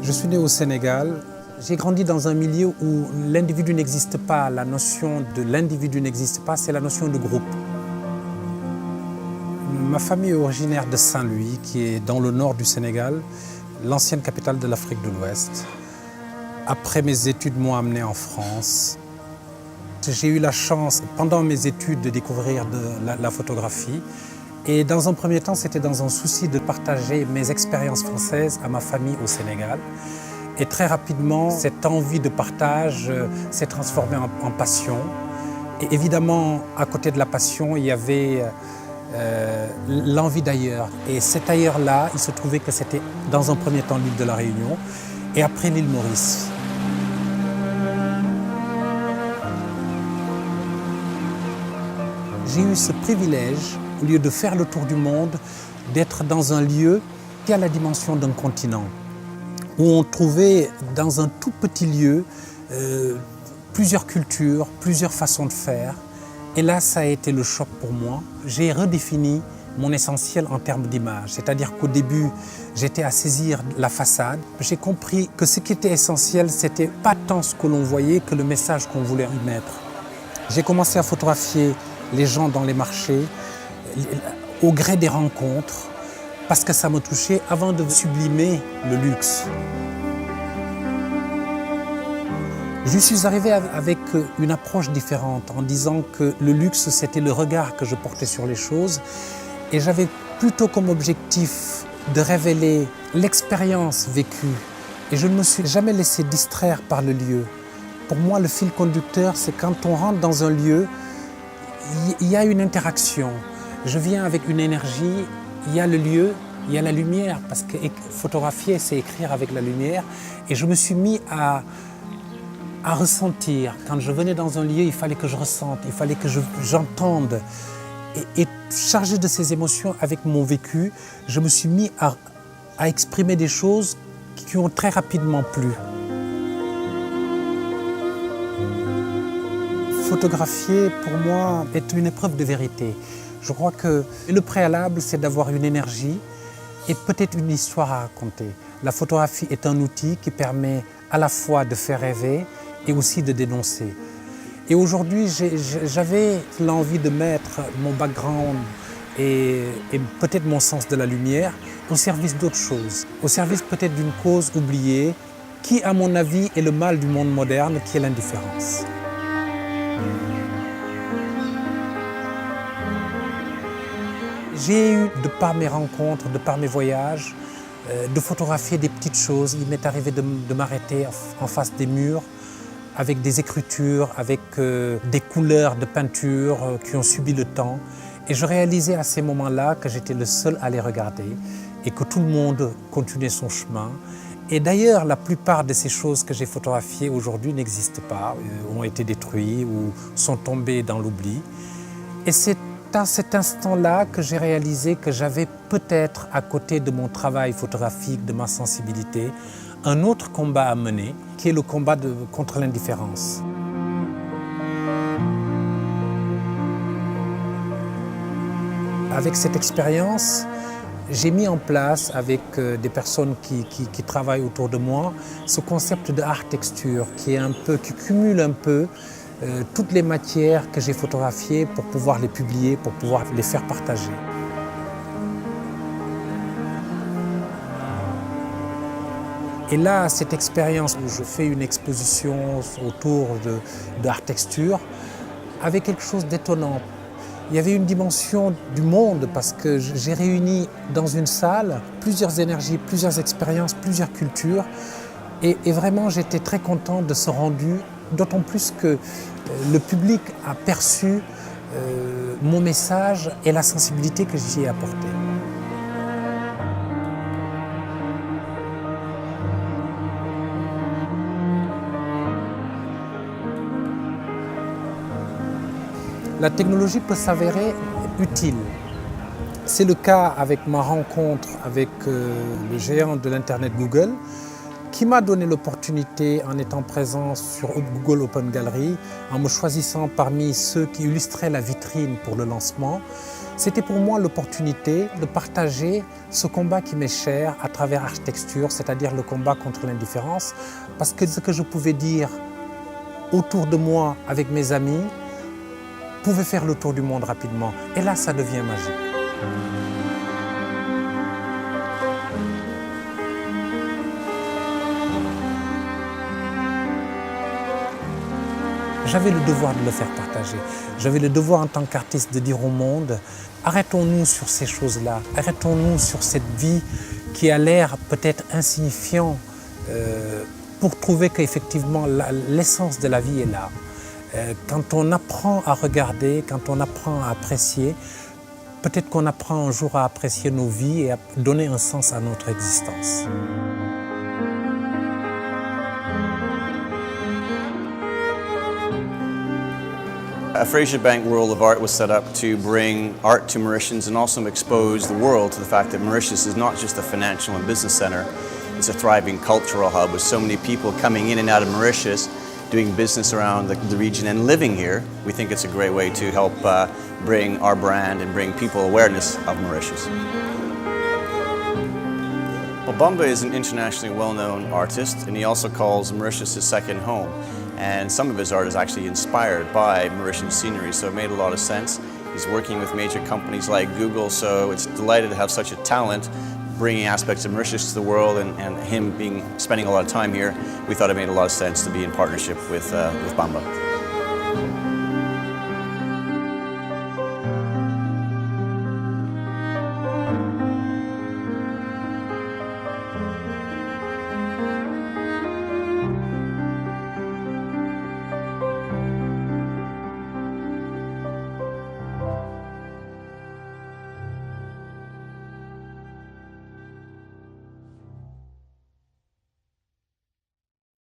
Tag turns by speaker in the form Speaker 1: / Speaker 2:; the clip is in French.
Speaker 1: Je suis né au Sénégal. J'ai grandi dans un milieu où l'individu n'existe pas. La notion de l'individu n'existe pas, c'est la notion de groupe. Ma famille est originaire de Saint-Louis, qui est dans le nord du Sénégal, l'ancienne capitale de l'Afrique de l'Ouest. Après mes études m'ont amené en France. J'ai eu la chance, pendant mes études, de découvrir la photographie. Et dans un premier temps, c'était dans un souci de partager mes expériences françaises à ma famille au Sénégal. Et très rapidement, cette envie de partage s'est transformée en passion. Et évidemment, à côté de la passion, il y avait l'envie d'ailleurs. Et cet ailleurs-là, il se trouvait que c'était dans un premier temps l'île de la Réunion et après l'île Maurice. J'ai eu ce privilège, au lieu de faire le tour du monde, d'être dans un lieu qui a la dimension d'un continent, où on trouvait dans un tout petit lieu plusieurs cultures, plusieurs façons de faire. Et là, ça a été le choc pour moi. J'ai redéfini mon essentiel en termes d'image. C'est-à-dire qu'au début, j'étais à saisir la façade. J'ai compris que ce qui était essentiel, c'était pas tant ce que l'on voyait que le message qu'on voulait y mettre. J'ai commencé à photographier les gens dans les marchés, au gré des rencontres, parce que ça me touchait avant de sublimer le luxe. Je suis arrivé avec une approche différente en disant que le luxe, c'était le regard que je portais sur les choses et j'avais plutôt comme objectif de révéler l'expérience vécue et je ne me suis jamais laissé distraire par le lieu. Pour moi, le fil conducteur, c'est quand on rentre dans un lieu, il y a une interaction. Je viens avec une énergie, il y a le lieu, il y a la lumière, parce que photographier, c'est écrire avec la lumière. Et je me suis mis à ressentir. Quand je venais dans un lieu, il fallait que je ressente, il fallait que j'entende. Et chargé de ces émotions avec mon vécu, je me suis mis à exprimer des choses qui ont très rapidement plu. Photographier, pour moi, est une épreuve de vérité. Je crois que le préalable, c'est d'avoir une énergie et peut-être une histoire à raconter. La photographie est un outil qui permet à la fois de faire rêver et aussi de dénoncer. Et aujourd'hui, j'avais l'envie de mettre mon background et peut-être mon sens de la lumière au service d'autre chose, au service peut-être d'une cause oubliée qui, à mon avis, est le mal du monde moderne, qui est l'indifférence. J'ai eu, de par mes rencontres, de par mes voyages, de photographier des petites choses. Il m'est arrivé de m'arrêter en face des murs avec des écritures, avec des couleurs de peinture qui ont subi le temps. Et je réalisais à ces moments-là que j'étais le seul à les regarder et que tout le monde continuait son chemin. Et d'ailleurs, la plupart de ces choses que j'ai photographiées aujourd'hui n'existent pas, ont été détruites ou sont tombées dans l'oubli. Et c'est à cet instant-là que j'ai réalisé que j'avais peut-être, à côté de mon travail photographique, de ma sensibilité, un autre combat à mener, qui est le combat contre l'indifférence. Avec cette expérience, j'ai mis en place, avec des personnes qui travaillent autour de moi, ce concept de art texture, qui cumule un peu toutes les matières que j'ai photographiées pour pouvoir les publier, pour pouvoir les faire partager. Et là, cette expérience où je fais une exposition autour d'art texture, avait quelque chose d'étonnant. Il y avait une dimension du monde parce que j'ai réuni dans une salle plusieurs énergies, plusieurs expériences, plusieurs cultures. Et vraiment, j'étais très content de ce rendu, d'autant plus que le public a perçu mon message et la sensibilité que j'y ai apportée. La technologie peut s'avérer utile. C'est le cas avec ma rencontre avec le géant de l'Internet Google, qui m'a donné l'opportunité, en étant présent sur Google Open Gallery, en me choisissant parmi ceux qui illustraient la vitrine pour le lancement, c'était pour moi l'opportunité de partager ce combat qui m'est cher à travers Architecture, c'est-à-dire le combat contre l'indifférence, parce que ce que je pouvais dire autour de moi avec mes amis pouvait faire le tour du monde rapidement. Et là, ça devient magique. J'avais le devoir de le faire partager. J'avais le devoir en tant qu'artiste de dire au monde, arrêtons-nous sur ces choses-là, arrêtons-nous sur cette vie qui a l'air peut-être insignifiant pour trouver qu'effectivement l'essence de la vie est là. Quand on apprend à regarder, quand on apprend à apprécier, peut-être qu'on apprend un jour à apprécier nos vies et à donner un sens à notre existence.
Speaker 2: Fraser Bank World of Art was set up to bring art to Mauritians and also expose the world to the fact that Mauritius is not just a financial and business center, it's a thriving cultural hub with so many people coming in and out of Mauritius, doing business around the region and living here. We think it's a great way to help bring our brand and bring people awareness of Mauritius. Well, Bumba is an internationally well-known artist, and he also calls Mauritius his second home. And some of his art is actually inspired by Mauritian scenery, so it made a lot of sense. He's working with major companies like Google, so it's delighted to have such a talent bringing aspects of Mauritius to the world, and him spending a lot of time here. We thought it made a lot of sense to be in partnership with Bumba.